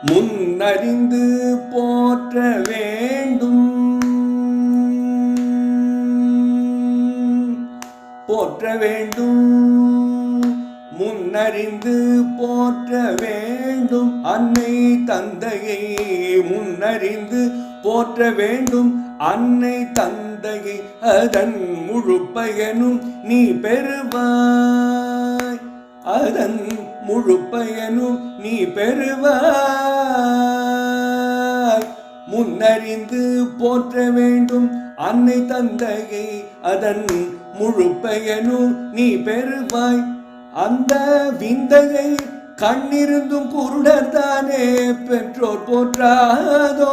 முன்னறிந்து போற்ற வேண்டும். போற்ற வேண்டும், முன்னறிந்து போற்ற வேண்டும். அன்னை தந்தையை முன்னறிந்து போற்ற வேண்டும். அன்னை தந்தையை அதன் முழு பயனும் நீ பெறுவாய். அதன் முழு பயனும் நீ பெறுவாய். முன்னறிந்து போற்ற வேண்டும் அன்னை தந்தையை அதன் முழு பயனும் நீ பெறுவாய். அந்த விந்தையை கண்ணிருந்தும் குருடர் தானே பெற்றோர் போற்றாதோ.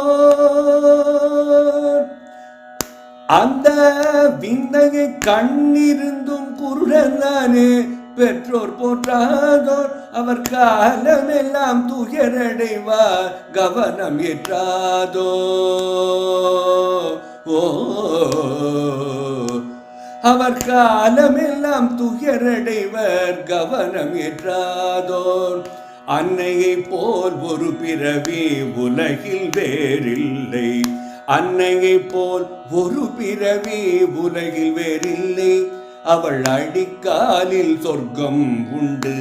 அந்த விந்தையை கண்ணிருந்தும் குருடர் தானே பெற்றோர் போற்றாதோர். அவர் காலமெல்லாம் துயரடைவார் கவனம் ஏற்றாதோ. அவர் காலமெல்லாம் துயரடைவர் கவனம் ஏற்றாதோர். அன்னையை போல் ஒரு பிறவி உலகில் வேறில்லை. அன்னையை போல் ஒரு பிறவி உலகில் வேறில்லை. அவள் அடிக்காலில் சொர்க்கம் உண்டு.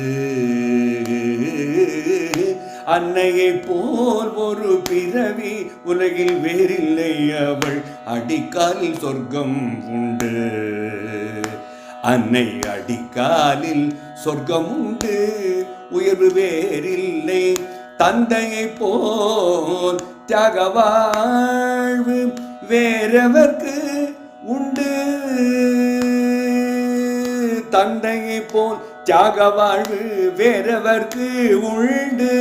அன்னையை போல் ஒரு பிறவி உலகில் வேறில்லை. அவள் அடிக்காலில் சொர்க்கம் உண்டு. அன்னை அடிக்காலில் சொர்க்கம் உண்டு, உயர்வு வேறில்லை. தந்தையை போல் தியாக வாழ்வு வேறவர்க்கு உண்டு. தந்தையை போல் தியாக வாழ்வு வேறவர்க்கு உண்டு.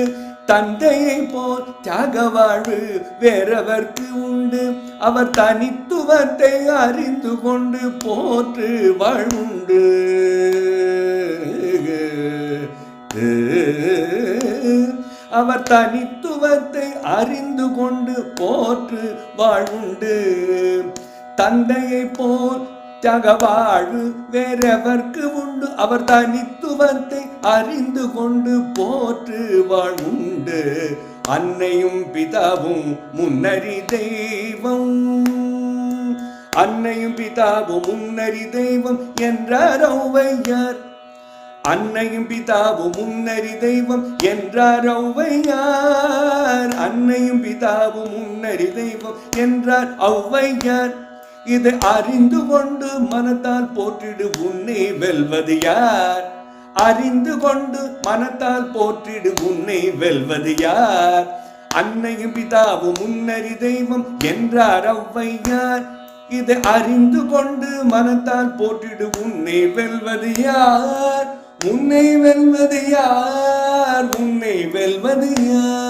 தந்தையை போல் தியாக வாழ்வு வேறவர்க்கு உண்டு. அவர் தனித்துவத்தை அறிந்து கொண்டு போற்று வாழ்வுண்டு. அவர் தனித்துவத்தை அறிந்து கொண்டு போற்று வாழ்வுண்டு. தந்தையை போல் தியாக வாழ்வு வேறவர்க்கு உண்டு. அவர் தனித்துவத்தை அறிந்து கொண்டு போற்று வாழ்வுண்டு. அன்னையும் பிதாவும் முன்னறி தெய்வம். அன்னையும் பிதாவும் முன்னறி தெய்வம் என்றார் ஔவையார். அன்னையும் பிதாவும் முன்னறி தெய்வம் என்றார் ஔவையார். அன்னையும் பிதாவும் முன்னறி தெய்வம் என்றார் ஔவையார். இதை அறிந்து கொண்டு மனத்தால் போற்றிடு உன்னை வெல்வது யார்? அறிந்து கொண்டு மனத்தால் போற்றிடு உன்னை வெல்வது யார்? அன்னையும் பிதாவும் முன்னறி தெய்வம் என்றார் ஔவையார். இதை அறிந்து கொண்டு மனத்தால் போற்றிடு உன்னை வெல்வது யார்? உன்னை வெல்வது யார்? உன்னை வெல்வது யார்?